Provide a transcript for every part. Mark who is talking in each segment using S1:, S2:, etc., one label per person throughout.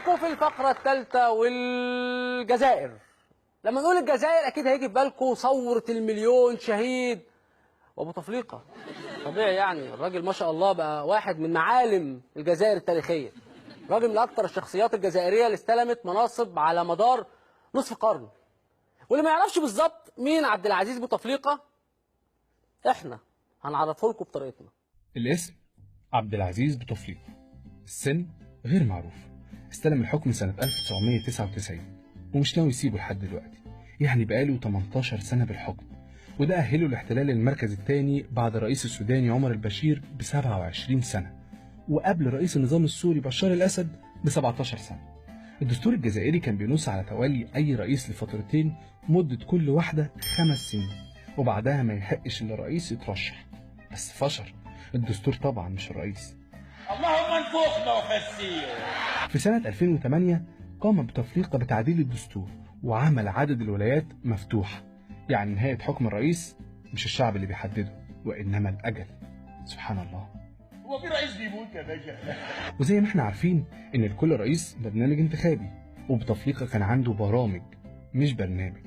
S1: معاكم في الفقرة الثالثة والجزائر. لما نقول الجزائر أكيد هيجي في بالكم ثورة المليون شهيد وأبو تفليقة. طبيعي يعني، الراجل ما شاء الله بقى واحد من معالم الجزائر التاريخية، راجل من أكثر الشخصيات الجزائرية اللي استلمت مناصب على مدار نصف قرن. واللي ما يعرفش بالظبط مين عبد العزيز بوتفليقة، إحنا هنعرفه لكم بطريقتنا.
S2: الاسم عبد العزيز بوتفليقة، السن غير معروف، استلم الحكم سنة 1999 ومش ناوي يسيبه لحد دلوقتي، يعني بقاله 18 سنة بالحكم، وده أهله لاحتلال المركز الثاني بعد الرئيس السوداني عمر البشير ب 27 سنة، وقبل رئيس النظام السوري بشار الأسد ب 17 سنة. الدستور الجزائري كان بينص على تولي أي رئيس لفترتين مدة كل واحدة 5 سنين، وبعدها ما يحقش إلا رئيس يترشح، بس فشر الدستور طبعا مش الرئيس.
S3: اللهم انفخنا وفسيه.
S2: في سنة 2008 قام بوتفليقة بتعديل الدستور وعمل عدد الولايات مفتوحة، يعني نهاية حكم الرئيس مش الشعب اللي بيحدده وإنما الأجل. سبحان الله،
S3: هو في رئيس بيموت يا باشا؟
S2: وزي ما احنا عارفين إن لكل رئيس برنامج انتخابي، وبوتفليقة كان عنده برامج مش برنامج.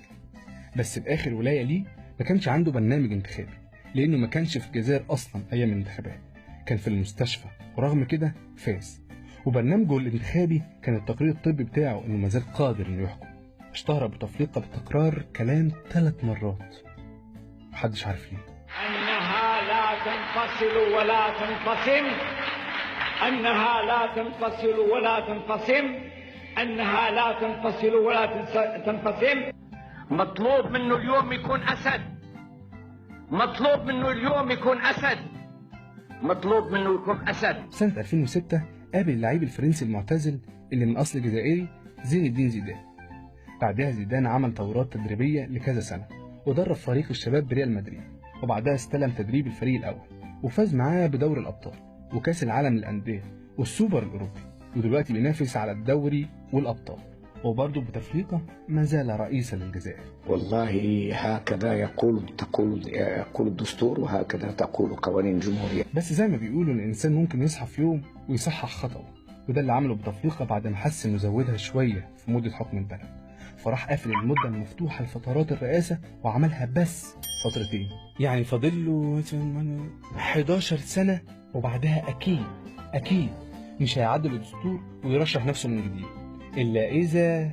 S2: بس بآخر ولاية ليه ما كانش عنده برنامج انتخابي، لأنه ما كانش في الجزائر أصلا أيام الانتخابات، كان في المستشفى، ورغم كده فاز. وبرنامجه الانتخابي كان التقرير الطبي بتاعه إنه مازال قادر إنه يحكم. اشتهر بوتفليقة بتكرار كلام 3 مرات، محدش عارف ليه.
S4: أنها لا تنفصل ولا تنقسم، أنها لا تنفصل ولا تنقسم، أنها لا تنفصل ولا تنقسم. مطلوب منه اليوم يكون أسد، مطلوب منه اليوم يكون أسد، مطلوب منه يكون أسد.
S2: سنة 2006 قابل اللعيب الفرنسي المعتزل اللي من أصل جزائري زين الدين زيدان. بعدها زيدان عمل دورات تدريبية لكذا سنة ودرب فريق الشباب بريال مدريد، وبعدها استلم تدريب الفريق الأول وفاز معاه بدور الأبطال وكأس العالم للأندية والسوبر الأوروبي، ودلوقتي بينافس على الدوري والأبطال. وبرضه بوتفليقة ما زال رئيسا للجزائر.
S5: والله هكذا يقول الدستور، وهكذا تقول قوانين الجمهورية.
S2: بس زي ما بيقولوا الإنسان ممكن يصحى في يوم ويصحح خطأه، وده اللي عمله بوتفليقة بعد ما حس إنه زودها شوية في مدة حكم البلد، فراح قافل المدة المفتوحة لفترات الرئاسة وعملها بس فترتين، يعني فاضل له 11 سنة، وبعدها أكيد مش هيعدل الدستور ويرشح نفسه من جديد، إلا إذا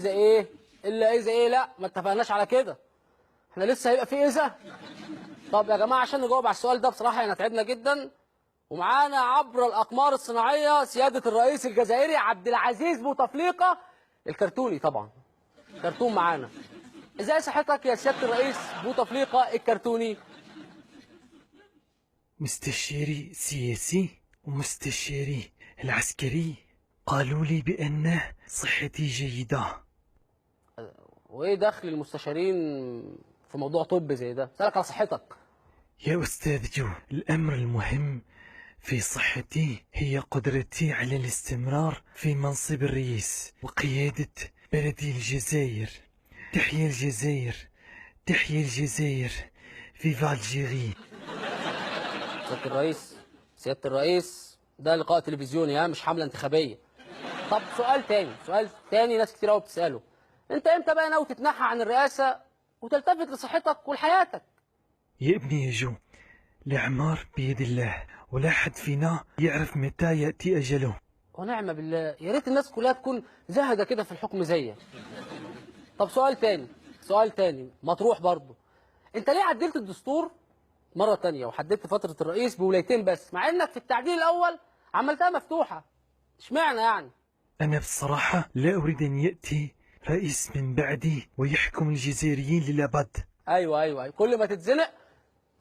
S1: إيه؟ لا، ما اتفقناش على كده، احنا لسه هيبقى في إذا. طب يا جماعة، عشان نجاوب على السؤال ده بصراحة يعني تعبنا جدا، ومعانا عبر الأقمار الصناعية سيادة الرئيس الجزائري عبد العزيز بوتفليقة الكرتوني. طبعا كرتون معانا. ازاي صحتك يا سيادة الرئيس بوتفليقة الكرتوني؟
S6: مستشاري سياسي ومستشاري العسكري قالوا لي بأن صحتي جيدة.
S1: وايه دخل المستشارين في موضوع طب زي ده؟ سألك على صحتك
S6: يا أستاذ جو، الأمر المهم في صحتي هي قدرتي على الاستمرار في منصب الرئيس وقيادة بلدي الجزائر. تحيا الجزائر، تحيا الجزائر، فيفا الجيري.
S1: سيادة الرئيس ده لقاء تلفزيوني، مش حملة انتخابية. طب سؤال تاني ناس كتير قوي بتسأله، انت امتى بقى ناوي تتنحى عن الرئاسة وتلتفت لصحتك ولحياتك؟
S6: يا ابني يا جو، الأعمار بيد الله، ولا حد فينا يعرف متى يأتي أجله.
S1: ونعم بالله، يا ريت الناس كلها تكون زاهدة كده في الحكم زيك. طب سؤال تاني مطروح برضه، انت ليه عدلت الدستور مرة تانية وحددت فترة الرئيس بولايتين بس، مع انك في التعديل الأول عملتها مفتوحة؟ اشمعنى يعني؟
S6: أنا بصراحة لا أريد أن يأتي رئيس من بعدي ويحكم الجزائريين للأبد.
S1: أيوة، كل ما تتزنق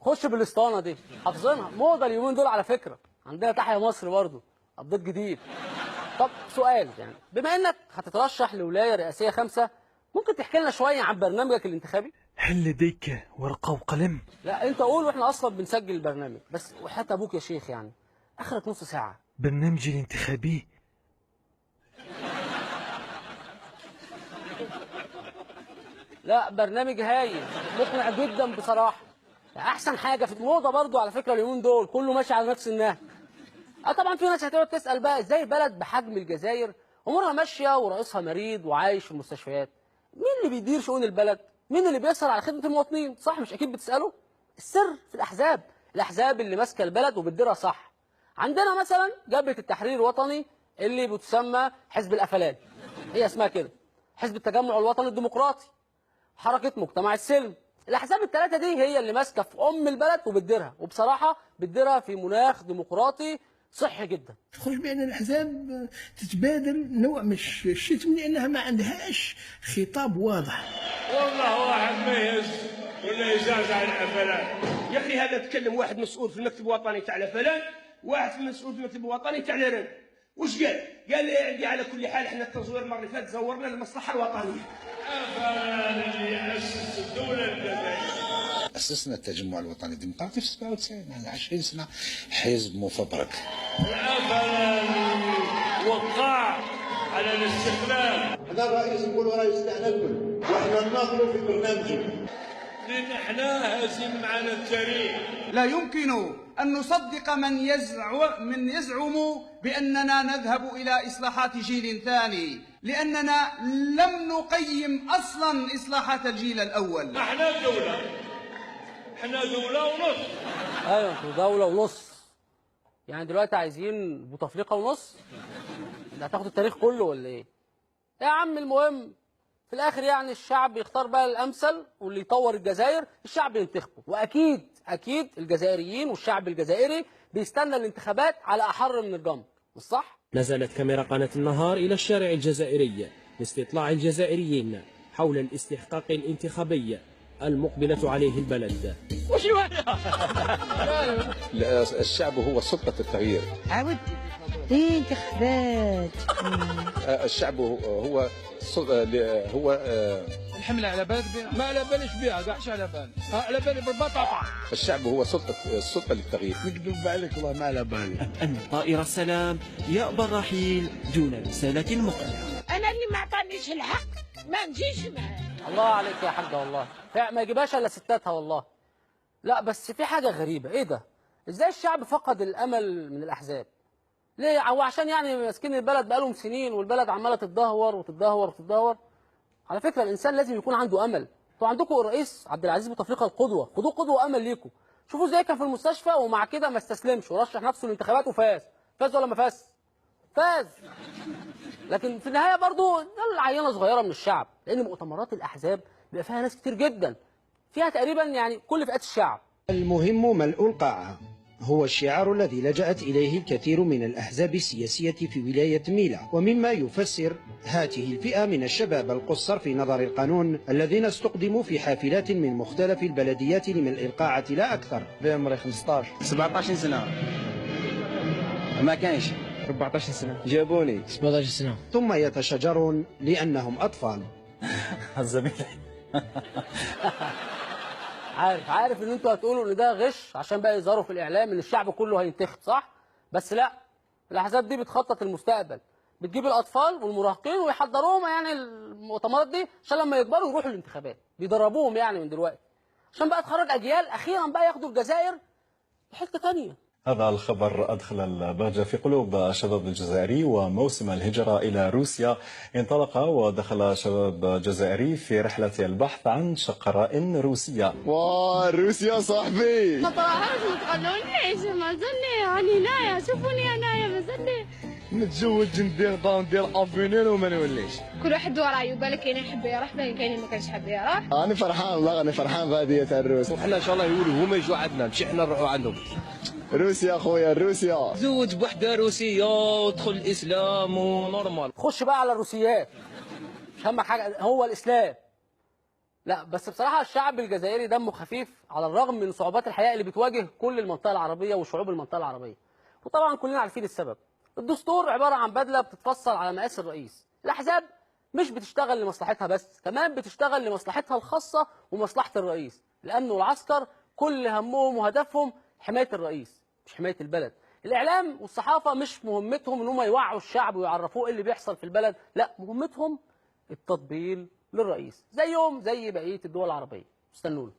S1: خش بالاسطوانة دي، حافظينها، موضة اليومين دول على فكرة، عندنا تحيا مصر برضه أبديت جديد. طب سؤال، يعني بما انك هتترشح لولاية رئاسية 5، ممكن تحكي لنا شوية عن برنامجك الانتخابي؟
S6: هل لديك ورقة وقلم؟
S1: لا انت قول، واحنا اصلا بنسجل البرنامج، بس وحياة ابوك يا شيخ يعني اخرك نص ساعة.
S6: برنامجي الانتخابي
S1: لا، برنامج هايل مقنع جدا بصراحة، احسن حاجة في الموضة برضو على فكرة اليومين دول، كله ماشي على نفس النهج. طبعا في ناس هتقعد تسال بقى ازاي بلد بحجم الجزائر امورها ماشيه ورئيسها مريض وعايش في المستشفيات؟ مين اللي بيدير شؤون البلد؟ مين اللي بيسهر على خدمه المواطنين؟ صح، مش اكيد بتسالوا؟ السر في الاحزاب اللي ماسكه البلد وبتديرها صح. عندنا مثلا جبهه التحرير الوطني اللي بتسمى حزب القفلان، هي اسمها كده، حزب التجمع الوطني الديمقراطي، حركه مجتمع السلم. الاحزاب الثلاثه دي هي اللي ماسكه في البلد وبتديرها، وبصراحه بتديرها في مناخ ديمقراطي صحي جدا.
S7: تخرج بان الاحزاب تتبادل نوع من الشتم لانها ما عندهاش خطاب واضح.
S3: والله واحد ميز ولا يزعزع العفلان.
S8: يا اخي هذا تكلم واحد مسؤول في المكتب الوطني تاع العفلان، واحد مسؤول في المكتب الوطني تاع العرب. وش قال؟ قال عندي على كل حال احنا التزوير المره اللي فاتت زورنا للمصلحه الوطنيه.
S3: عفلان اللي اسس الدوله الجزائريه.
S9: أسسنا التجمع الوطني الديمقراطي في 97، يعني 20 سنة حزب مفبرك.
S3: العفلان وقع على الاستقلال.
S10: هذا الرئيس نقول رئيس تاعنا الكل، واحنا نناقلوا في برنامجنا.
S3: لأن احنا هازم معنا التاريخ.
S11: لا يمكن أن نصدق من يزعم بأننا نذهب إلى إصلاحات جيل ثاني، لأننا لم نقيم أصلا إصلاحات الجيل الأول.
S3: احنا دولة ونص.
S1: ايوه انتوا دوله ونص، يعني دلوقتي عايزين بوتفليقه ونص؟ ده هتاخد التاريخ كله ولا ايه؟ يا عم المهم في الاخر يعني الشعب يختار بقى الامثل، واللي يطور الجزائر الشعب ينتخبه، واكيد الجزائريين والشعب الجزائري بيستنى الانتخابات على احر من الجمر، مش صح؟
S12: نزلت كاميرا قناة النهار إلى الشارع الجزائري لاستطلاع الجزائريين حول الاستحقاق الانتخابي المقبلة عليه البلد.
S3: وشو هذا؟
S9: الشعب هو سلطة التغيير.
S13: عاود ايه انتخابات؟
S9: الشعب هو
S11: الحملة على بالك بها؟ ما على بالش بها، كاع على بالي، على بالي بالبطاطا.
S9: الشعب هو السلطة للتغيير.
S7: نكذب عليك والله ما على بالي.
S12: أن طائر السلام يأبى الرحيل دون رسالة مقنعة.
S13: انا اللي ما اعطانيش الحق ما نجيش معاه.
S1: الله عليك يا حاجه والله، ما يجيبهاش الا ستاتها والله. لا بس في حاجه غريبه، ايه ده؟ ازاي الشعب فقد الامل من الاحزاب؟ ليه؟ هو عشان يعني ماسكين البلد بقالهم سنين والبلد عماله تتدهور وتتدهور وتتدهور؟ على فكره الانسان لازم يكون عنده امل. انتوا عندكم الرئيس عبد العزيز بوتفليقه القدوه، خدوه قدوه وامل ليكم. شوفوا ازاي كان في المستشفى ومع كده ما استسلمش ورشح نفسه للانتخابات وفاز. فاز ولا ما فاز؟ فاز. لكن في النهايه برضه ده عينه صغيره من الشعب، لان مؤتمرات الاحزاب بيبقى فيها ناس كتير جدا، فيها تقريبا يعني كل فئات الشعب.
S14: المهم ملء القاعة هو الشعار الذي لجأت إليه الكثير من الأحزاب السياسية في ولاية ميلا، ومما يفسر هذه الفئة من الشباب القصر في نظر القانون الذين استقدموا في حافلات من مختلف البلديات لملء القاعة لا أكثر.
S15: بعمري 15 17 سنة ما كانش 14 سنة جابوني 17 سنة
S14: ثم يتشجرون لأنهم أطفال.
S1: عارف ان انتوا هتقولوا ان ده غش عشان بقى يظهروا في الاعلام ان الشعب كله هينتخب، صح؟ بس لا، الاحزاب دي بتخطط المستقبل، بتجيب الاطفال والمراهقين ويحضروهم يعني المؤتمرات دي عشان لما يكبروا يروحوا الانتخابات، بيدربوهم يعني من دلوقتي عشان بقى تخرج اجيال اخيرا بقى ياخدوا الجزائر لحته ثانيه.
S16: هذا الخبر أدخل البهجة في قلوب الشباب الجزائري، وموسم الهجرة إلى روسيا انطلق، ودخل شباب جزائري في رحلة البحث عن شقراء روسية.
S17: روسيا صاحبي
S18: ما طلعهاش ما تقولونيش ما زلني يعني هنايا شوفوني هنايا مازلني
S17: نتزوج ندير دار ندير افينين وما نوليش.
S18: كل واحد ورايو بالك كاين يحب يروح بالك كاين ما كانش حاب يروح.
S17: انا فرحان والله، انا فرحان بهذه تاع الروس،
S15: وحنا ان شاء الله يولوا هما يجوا عندنا ماشي حنا نروحوا عندهم.
S17: روسيا خويا روسيا،
S15: زوج بوحده روسيه ودخل الاسلام ونورمال.
S1: خش بقى على الروسيات، مش اهم حاجه هو الاسلام. لا بس بصراحه الشعب الجزائري دمه خفيف على الرغم من صعوبات الحياه اللي بتواجه كل المنطقه العربيه وشعوب المنطقه العربيه، وطبعا كلنا عارفين السبب. الدستور عباره عن بدله بتتفصل على مقاس الرئيس. الاحزاب مش بتشتغل لمصلحتها بس، كمان بتشتغل لمصلحتها الخاصه ومصلحه الرئيس. الامن والعسكر كل همهم وهدفهم حمايه الرئيس مش حمايه البلد. الاعلام والصحافه مش مهمتهم ان هم يوعوا الشعب ويعرفوه ايه اللي بيحصل في البلد، لا مهمتهم التطبيل للرئيس زيهم زي بقيه الدول العربيه. استنونا.